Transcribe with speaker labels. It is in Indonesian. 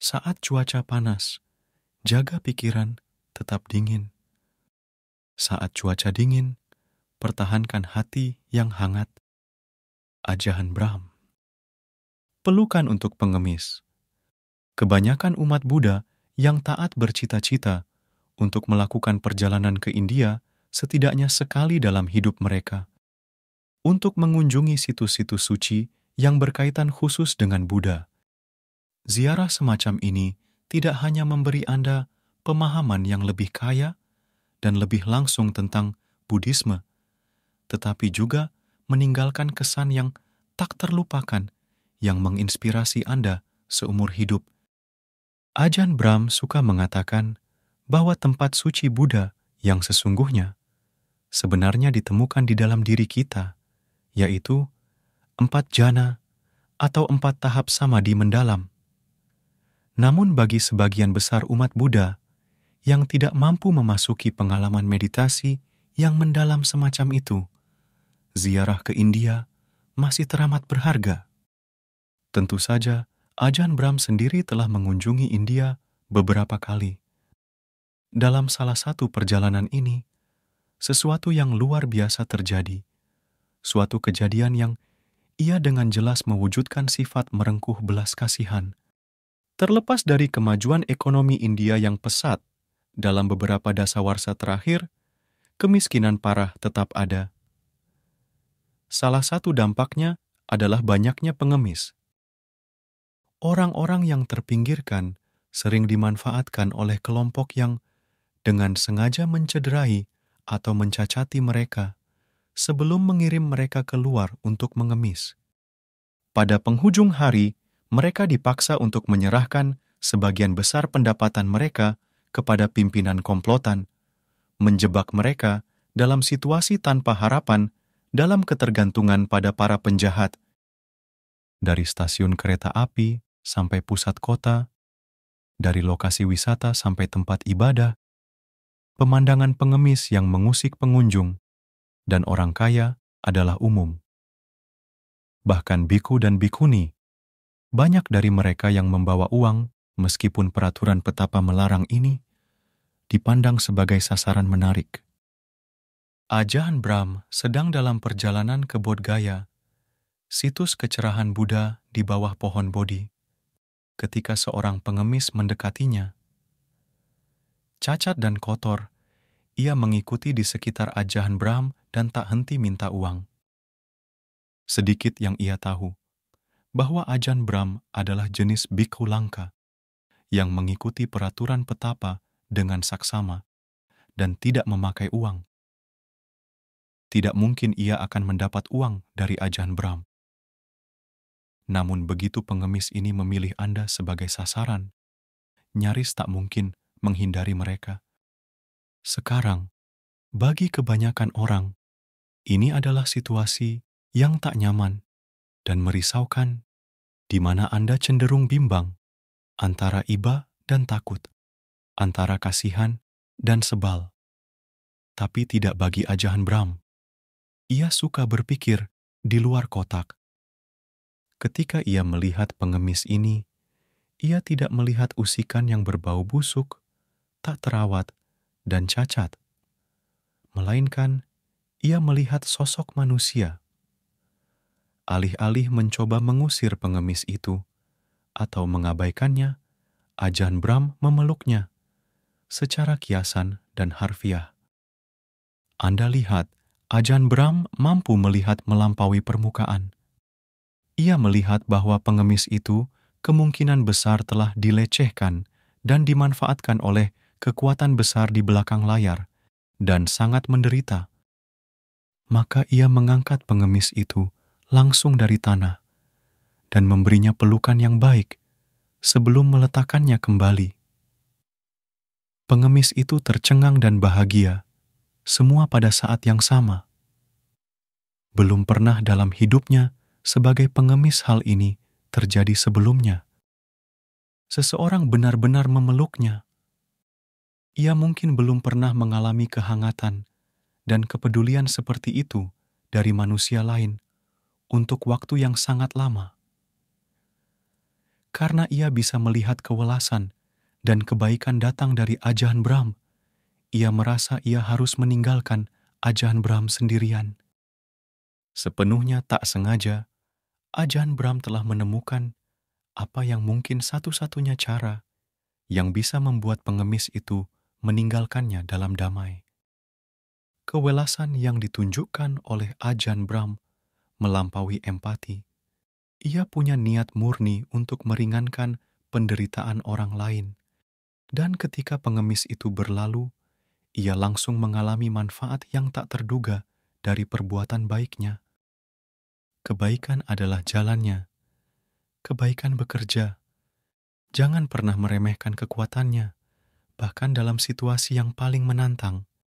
Speaker 1: Saat cuaca panas, jaga pikiran tetap dingin. Saat cuaca dingin, pertahankan hati yang hangat. Ajahan Brahm. Pelukan untuk pengemis. Kebanyakan umat Buddha yang taat bercita-cita untuk melakukan perjalanan ke India setidaknya sekali dalam hidup mereka, untuk mengunjungi situs-situs suci yang berkaitan khusus dengan Buddha. Ziarah semacam ini tidak hanya memberi Anda pemahaman yang lebih kaya dan lebih langsung tentang Buddhisme, tetapi juga meninggalkan kesan yang tak terlupakan yang menginspirasi Anda seumur hidup. Ajahn Brahm suka mengatakan bahwa tempat suci Buddha yang sesungguhnya sebenarnya ditemukan di dalam diri kita, yaitu 4 jana atau 4 tahap samadhi mendalam. Namun bagi sebagian besar umat Buddha yang tidak mampu memasuki pengalaman meditasi yang mendalam semacam itu, ziarah ke India masih teramat berharga. Tentu saja, Ajahn Brahm sendiri telah mengunjungi India beberapa kali. Dalam salah satu perjalanan ini, sesuatu yang luar biasa terjadi. Suatu kejadian yang ia dengan jelas mewujudkan sifat merengkuh belas kasihan. Terlepas dari kemajuan ekonomi India yang pesat, dalam beberapa dasawarsa terakhir, kemiskinan parah tetap ada. Salah satu dampaknya adalah banyaknya pengemis. Orang-orang yang terpinggirkan sering dimanfaatkan oleh kelompok yang dengan sengaja mencederai atau mencacati mereka sebelum mengirim mereka keluar untuk mengemis. Pada penghujung hari, mereka dipaksa untuk menyerahkan sebagian besar pendapatan mereka kepada pimpinan komplotan, menjebak mereka dalam situasi tanpa harapan dalam ketergantungan pada para penjahat. Dari stasiun kereta api sampai pusat kota, dari lokasi wisata sampai tempat ibadah, pemandangan pengemis yang mengusik pengunjung dan orang kaya adalah umum. Bahkan biku dan bikuni, banyak dari mereka yang membawa uang, meskipun peraturan petapa melarang ini, dipandang sebagai sasaran menarik. Ajahn Brahm sedang dalam perjalanan ke Bodh Gaya, situs kecerahan Buddha di bawah pohon Bodhi, ketika seorang pengemis mendekatinya. Cacat dan kotor, ia mengikuti di sekitar Ajahn Brahm dan tak henti minta uang. Sedikit yang ia tahu, bahwa Ajahn Brahm adalah jenis bhikkhu langka yang mengikuti peraturan petapa dengan saksama dan tidak memakai uang. Tidak mungkin ia akan mendapat uang dari Ajahn Brahm. Namun begitu pengemis ini memilih Anda sebagai sasaran, nyaris tak mungkin menghindari mereka. Sekarang, bagi kebanyakan orang, ini adalah situasi yang tak nyaman dan merisaukan, di mana Anda cenderung bimbang antara iba dan takut, antara kasihan dan sebal. Tapi tidak bagi Ajahn Brahm. Ia suka berpikir di luar kotak. Ketika ia melihat pengemis ini, ia tidak melihat usikan yang berbau busuk, tak terawat, dan cacat. Melainkan, ia melihat sosok manusia. Alih-alih mencoba mengusir pengemis itu atau mengabaikannya, Ajahn Brahm memeluknya secara kiasan dan harfiah. Anda lihat, Ajahn Brahm mampu melihat melampaui permukaan. Ia melihat bahwa pengemis itu kemungkinan besar telah dilecehkan dan dimanfaatkan oleh kekuatan besar di belakang layar dan sangat menderita. Maka ia mengangkat pengemis itu langsung dari tanah dan memberinya pelukan yang baik sebelum meletakkannya kembali. Pengemis itu tercengang dan bahagia, semua pada saat yang sama. Belum pernah dalam hidupnya sebagai pengemis hal ini terjadi sebelumnya. Seseorang benar-benar memeluknya. Ia mungkin belum pernah mengalami kehangatan dan kepedulian seperti itu dari manusia lain untuk waktu yang sangat lama. Karena ia bisa melihat kewelasan dan kebaikan datang dari Ajahan Bram, ia merasa ia harus meninggalkan Ajahan Bram sendirian. Sepenuhnya tak sengaja, Ajahan Bram telah menemukan apa yang mungkin satu-satunya cara yang bisa membuat pengemis itu meninggalkannya dalam damai. Kewelasan yang ditunjukkan oleh Ajahan Bram melampaui empati. Ia punya niat murni untuk meringankan penderitaan orang lain. Dan ketika pengemis itu berlalu, ia langsung mengalami manfaat yang tak terduga dari perbuatan baiknya. Kebaikan adalah jalannya. Kebaikan bekerja. Jangan pernah meremehkan kekuatannya, bahkan dalam situasi yang paling menantang.